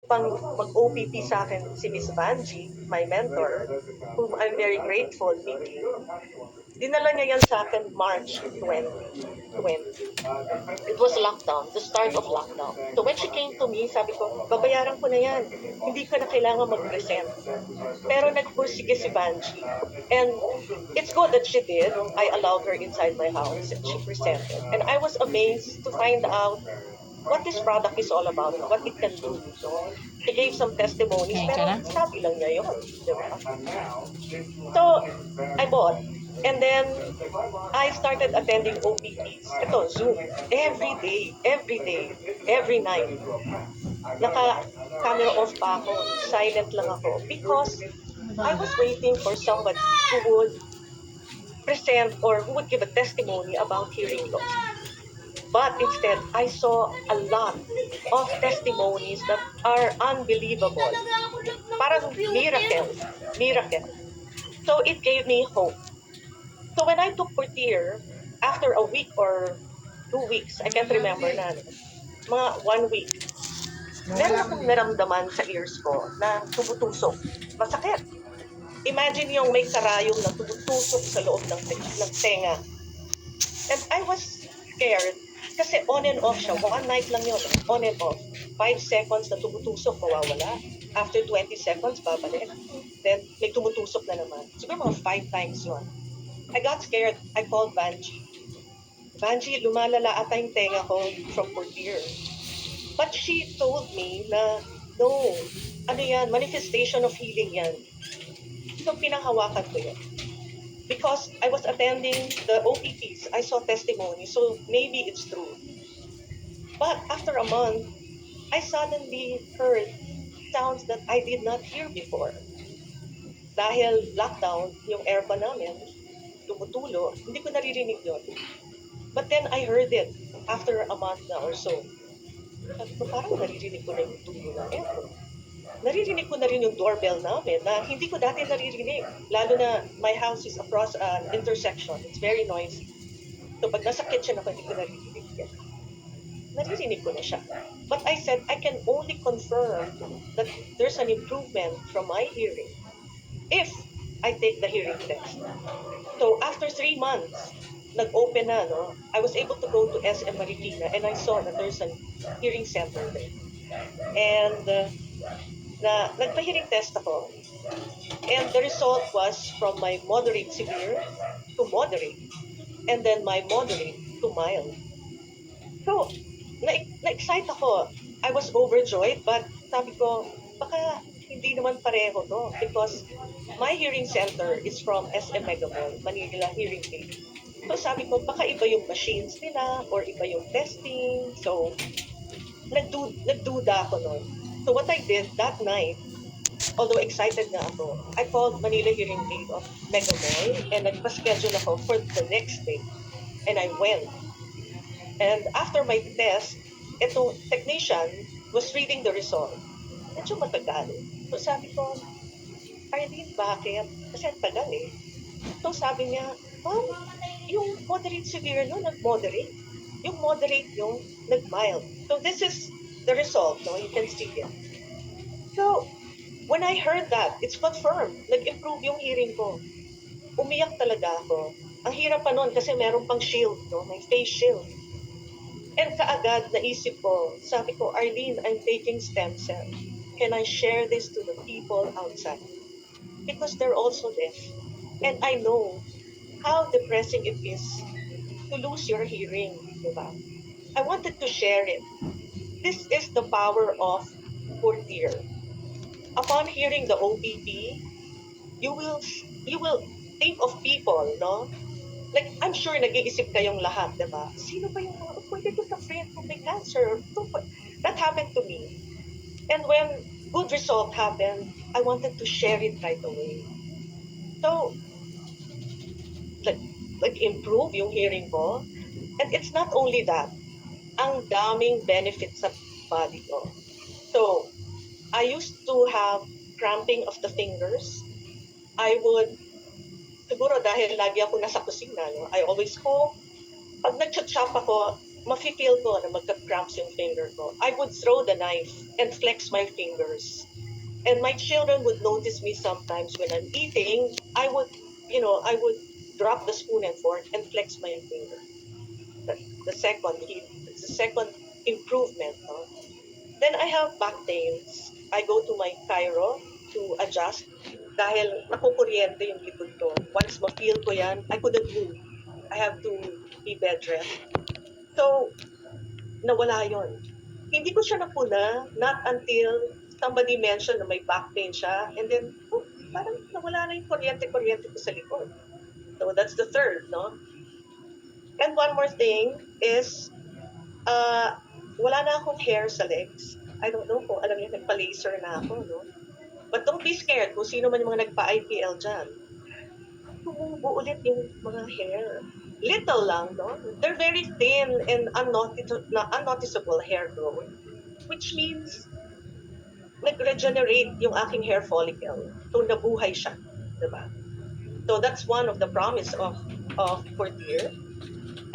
pang mag-OPP sa akin si Miss Vanji, my mentor, whom I'm very grateful meeting. Dinala niya yan sa akin March 2020. It was lockdown, the start of lockdown. So when she came to me, sabi ko, babayaran ko na yan. Hindi ka na kailangan mag-present. Pero nagpursige si Banji. And it's good that she did. I allowed her inside my house and she presented. And I was amazed to find out what this product is all about, what it can do. So, she gave some testimonies, Kain ka pero na? sabi lang niya yun, di ba? So, I bought. And then, I started attending OPTs. Ito, Zoom. Every day, every night. Naka-camera off pa ako. Silent lang ako. Because I was waiting for somebody who would present or who would give a testimony about hearing loss. But instead, I saw a lot of testimonies that are unbelievable. Parang miracle. So it gave me hope. So when I took Portier, after a week or 2 weeks, I can't remember na, mga 1 week, meron akong naramdaman sa ears ko na tumutusok. Masakit. Imagine yung may karayom na tumutusok sa loob ng tenga. And I was scared kasi on and off siya. One night lang yun, on and off. 5 seconds na tumutusok, mawawala. After 20 seconds, babalik. Then, may tumutusok na naman. Siguro mga 5 times yun. I got scared. I called Vanji. Vanji, lumalala ata yung tenga ko from Portier. But she told me na, no, ano yan, manifestation of healing yan. So, pinanghawakan ko yun. Because I was attending the OPTs, I saw testimony, so maybe it's true. But after a month, I suddenly heard sounds that I did not hear before. Dahil lockdown, yung aircon namin, tumutulo, hindi ko naririnig yun. But then I heard it after a month na or so. Parang naririnig ko na yung tulo ng aircon. Naririnig ko na rin yung doorbell namin na hindi ko dati naririnig. Lalo na my house is across an intersection. It's very noisy. So pag nasa kitchen ako, hindi ko naririnig yan. Naririnig ko na siya. But I said, I can only confirm that there's an improvement from my hearing if I take the hearing test. So after 3 months, nag-open na, no? I was able to go to SM Marikina and I saw that there's a hearing center there. And nagpa-hearing test ako. And the result was from my moderate severe to moderate. And then my moderate to mild. So, na-excite ako. I was overjoyed, but sabi ko, baka hindi naman pareho to. Because my hearing center is from SM Megapol, Manila Hearing Aid. So sabi ko, baka iba yung machines nila or iba yung testing. So, nagduda ako nun. So what I did that night, although excited na ako, I called Manila Hearing Aid of Mega Mall and nagpa-schedule ako for the next day. And I went. And after my test, itong technician was reading the result. Medyo matagal. So sabi ko, Arlene, bakit? Kasi ang tagal eh. So sabi niya, ma'am, yung moderate severe no, nag-moderate. Yung moderate yung nag-mild. So this is the result, no? You can see it. So, when I heard that, it's confirmed. Nag-improve yung hearing ko. Umiyak talaga ako. Ang hirap pa nun kasi meron pang shield, no? May face shield. And kaagad, naisip ko, sabi ko, Arlene, I'm taking stem cell. Can I share this to the people outside? Because they're also deaf. And I know how depressing it is to lose your hearing, diba? I wanted to share it. This is the power of Portier. Upon hearing the OPP, you will think of people, no? Like, I'm sure nag-iisip kayong lahat, diba? Sino ba yung pwede ko ka-friend kung may cancer? That happened to me. And when good result happened, I wanted to share it right away. So, improve yung hearing ko. And it's not only that. Ang daming benefits sa body ko. So, I used to have cramping of the fingers. I would, siguro dahil lagi ako nasa kusina, no? I always cook. Pag nag-chop ako, mafe-feel ko na magka-cramps yung finger ko, I would throw the knife and flex my fingers. And my children would notice me sometimes when I'm eating, I would drop the spoon and fork and flex my finger. The second the second improvement. No? Then I have back pains. I go to my chiro to adjust dahil nakukuryente yung likod ko. Once ma-feel ko yan, I couldn't move. I have to be bed rest. So, nawala yon. Hindi ko siya napuna, not until somebody mentioned na may back pain siya. And then, parang nawala na yung kuryente-kuryente ko sa likod. So, that's the third, no? And one more thing is, wala na akong hair sa legs. I don't know kung alam niyo, nagpa-laser na ako, no? But don't be scared kung sino man yung mga nagpa-IPL dyan. Tumubo ulit yung mga hair. Little lang, no? They're very thin and unnoticeable hair growth, which means nag-regenerate yung aking hair follicle. So, nabuhay siya. Diba? So, that's one of the promise of Fortier.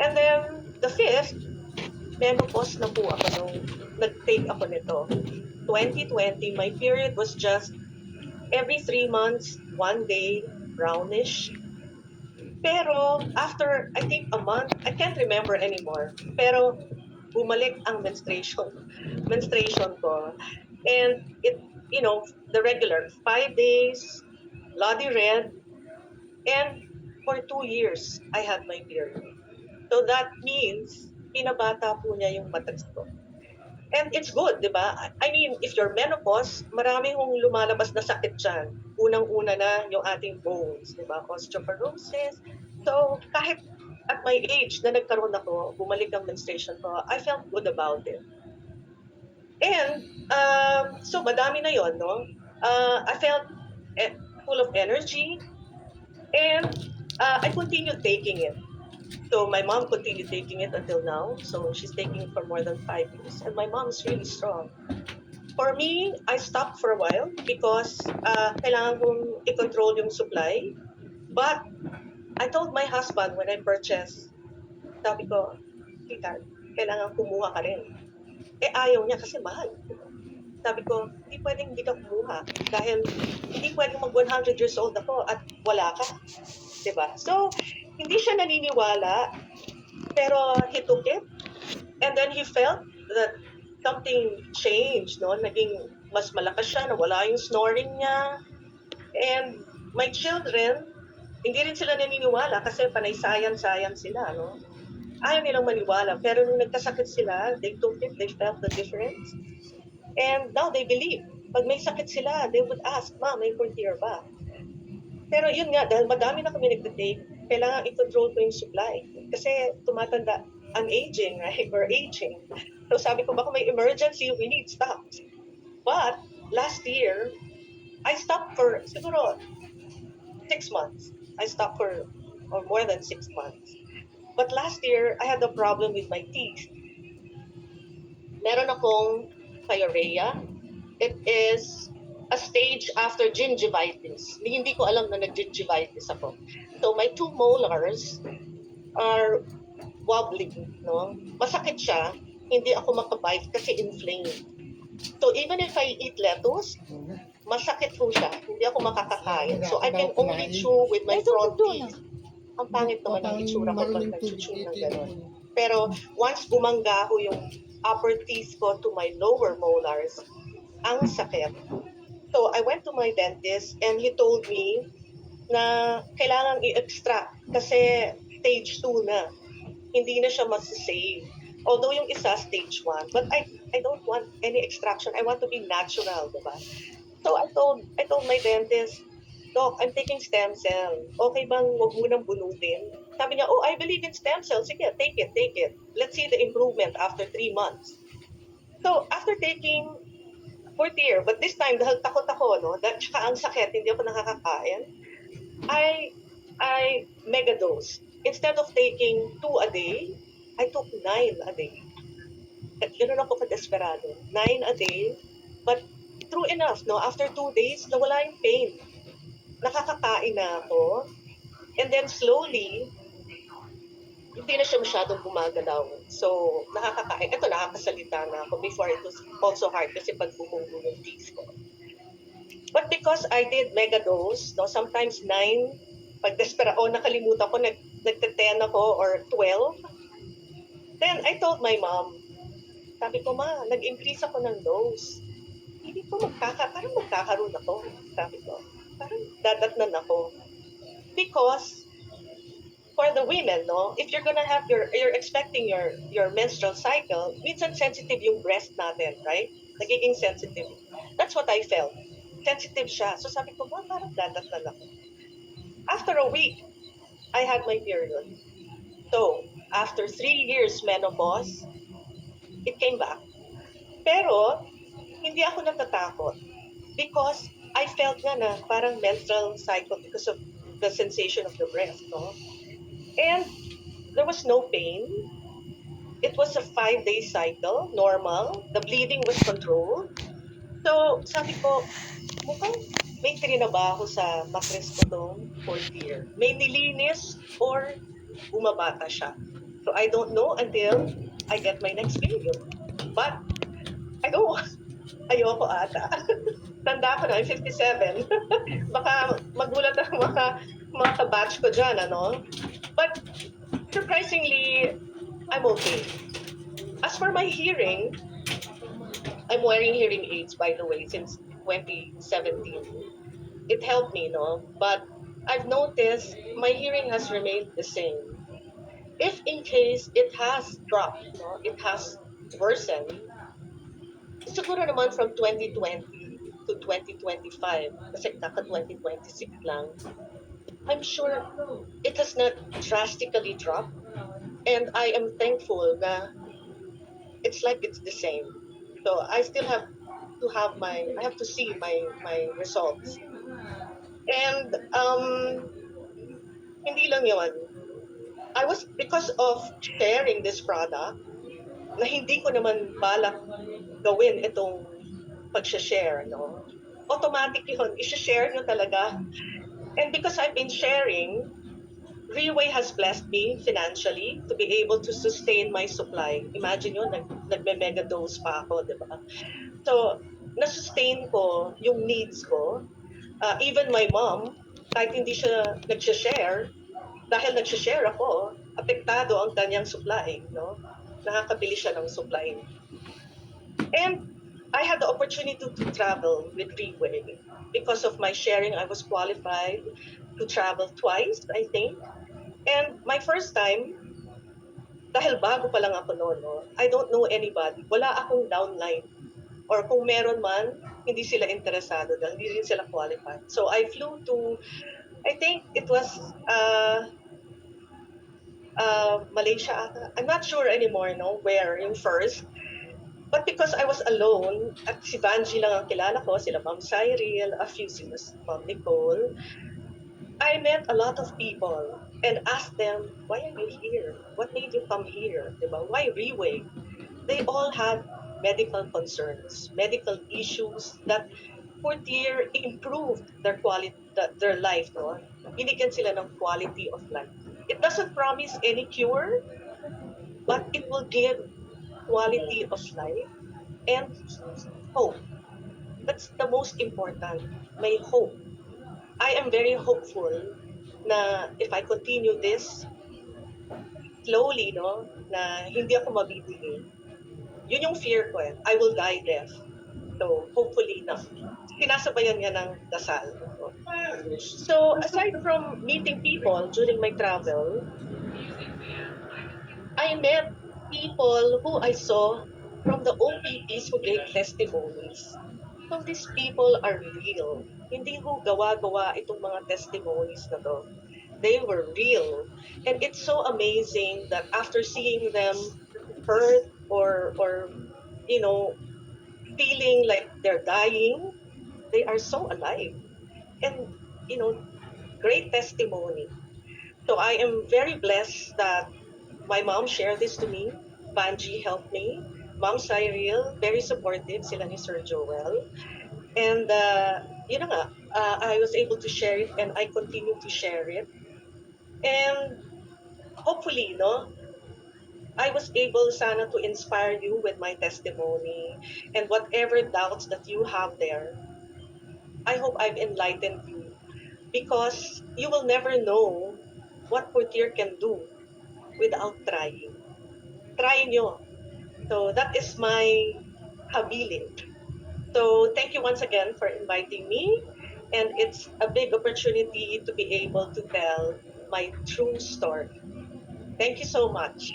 And then, the fifth, menopause na po ako nung nag-take ako nito. 2020, my period was just every 3 months, 1 day, brownish. Pero after, I think a month, I can't remember anymore. Pero bumalik ang menstruation ko. And it, the regular, 5 days, bloody red, and for 2 years, I had my period. So that means, pinabata po niya yung matas ko. And it's good, di ba? I mean, if you're menopause, marami hong lumalabas na sakit dyan. Unang-una na yung ating bones, di ba? Osteoporosis. So, kahit at my age na nagkaroon ako, bumalik ang menstruation ko, I felt good about it. And, so madami na yon, no? I felt full of energy, and I continued taking it. So my mom continued taking it until now. So she's taking it for more than 5 years. And my mom is really strong. For me, I stopped for a while because kailangan kong i-control yung supply. But I told my husband when I purchased, sabi ko, Tita, kailangan kumuha ka rin. Ayaw niya kasi mahal. Sabi ko, hindi pwedeng hindi ka kumuha. Dahil hindi pwedeng mag 100 years old ako at wala ka. Diba? So, hindi siya naniniwala, pero he took it. And then he felt that something changed, no? Naging mas malakas siya, nawala yung snoring niya. And my children, hindi rin sila naniniwala kasi panay science sila, no? Ayaw nilang maniwala. Pero nung nagkasakit sila, they took it, they felt the difference. And now they believe. Pag may sakit sila, they would ask, Ma, may Fortier ba? Pero yun nga, dahil madami na kami nagtitake, kailangan i-control ko yung supply. Kasi tumatanda, I'm aging, right? We're aging. So sabi ko, baka may emergency, we need stocks. But last year, I stopped for siguro 6 months. I stopped for more than 6 months. But last year, I had a problem with my teeth. Meron akong pyorrhea. It is a stage after gingivitis. Hindi ko alam na nag-gingivitis ako. So my 2 molars are wobbling, no? Masakit siya, hindi ako makabite kasi inflamed. So even if I eat lettuce, masakit po siya, hindi ako makakakain. So I can only chew with my front teeth. Ang pangit naman ang itsura ko pag nag-chew ng gano'n. Pero once bumangga ko yung upper teeth ko to my lower molars, ang sakit. So I went to my dentist and he told me na kailangan i-extract kasi stage 2 na. Hindi na siya mas-save. Although yung isa stage 1, but I don't want any extraction. I want to be natural, diba? So I told my dentist, Doc, I'm taking stem cell. Okay bang wag mo nang bunutin? Sabi niya, I believe in stem cells. Sige, take it. Let's see the improvement after 3 months. So after taking Fortier, but this time, dahil takot ako, no? Tsaka ang sakit, hindi ako nakakakain, I mega dose. Instead of taking 2 a day, I took 9 a day. At ganoon ako ka-desperado. 9 a day, but true enough, no? After 2 days, nawala yung pain. Nakakakain na ako. And then slowly, hindi na siya masyadong gumagalaw. So, nakakakain. Ito, nakakasalita na ako. Before, it was also hard kasi pag bumubo yung teeth ko. But because I did mega dose, no, sometimes 9, pag nakalimutan ko, nagte-10 ako or 12. Then I told my mom, sabi ko, ma, nag-increase ako ng dose. Hindi ko parang magkakaroon ako. Sabi ko, parang dadatnan ako. Because for the women, no, if you're gonna have you're expecting your menstrual cycle, minsan sensitive yung breast natin, right? Nagiging sensitive. That's what I felt. Sensitive siya. So sabi ko, ma, parang dadatnan ako. After a week, I had my period. So, after 3 years menopause, it came back. Pero, hindi ako natatakot because I felt nga na parang menstrual cycle because of the sensation of the breast, no? And there was no pain. It was a 5-day cycle, normal. The bleeding was controlled. So, sabi ko, mukhang may trinabaho sa mattress ko noong 4th year. May nilinis or bumabata siya. So, I don't know until I get my next period. But, ayoko ata. Tanda ko na, I'm 57. Baka magulat ang mga kabatch ko dyan, ano? But, surprisingly, I'm okay. As for my hearing, I'm wearing hearing aids, by the way, since 2017. It helped me, no? But I've noticed my hearing has remained the same. If in case it has dropped, no, it has worsened, siguro naman from 2020 to 2025, kasi kaka 2026 lang, I'm sure it has not drastically dropped. And I am thankful na it's like it's the same. So I still have to I have to see my results. And hindi lang yon. Because of sharing this product, na hindi ko naman balak gawin itong pag-share, no? Automatic yun, i-share nyo talaga. And because I've been sharing, Reway has blessed me financially to be able to sustain my supply. Imagine yun, nagme-mega dose pa ako, di ba? So, na-sustain ko yung needs ko. Even my mom, kahit hindi siya nag-share, dahil nag-share ako, apektado ang kanyang supply, no? Nakakabili siya ng supply. And I had the opportunity to travel with Reway. Because of my sharing, I was qualified to travel twice, I think. And my first time, dahil bago pa lang ako noon, no, I don't know anybody. Wala akong downline. Or kung meron man, hindi sila interesado dahil hindi rin sila qualified. So I flew to, I think it was Malaysia. I'm not sure anymore, no, where yung first. But because I was alone, at si Vanji lang ang kilala ko, sila Ma'am Cyril, a few sila Ma'am Nicole, I met a lot of people and asked them, why are you here? What made you come here? Diba? Why Reway? They all have medical concerns, medical issues that 4th year improved their quality, their life. No? Binigyan sila ng quality of life. It doesn't promise any cure, but it will give quality of life and hope. That's the most important. May hope. I am very hopeful na if I continue this slowly, no, na hindi ako mabibigay. Yun yung fear ko eh. I will die deaf. So, hopefully na. Sinasabayan nga ng dasal. So, aside from meeting people during my travel, I met people who I saw from the OPPs who gave testimonies. So, these people are real. Hindi ko gawa-gawa itong mga testimonies na to. They were real. And it's so amazing that after seeing them hurt or you know, feeling like they're dying, they are so alive. And, you know, great testimony. So I am very blessed that my mom shared this to me. Banji helped me. Mom Cyril, very supportive, sila ni Sir Joel. And, yun na nga, I was able to share it and I continue to share it. And hopefully, no, I was able sana to inspire you with my testimony, and whatever doubts that you have there, I hope I've enlightened you, because you will never know what Portier can do without trying. Try nyo. So that is my habilin. So thank you once again for inviting me, and it's a big opportunity to be able to tell my true story. Thank you so much.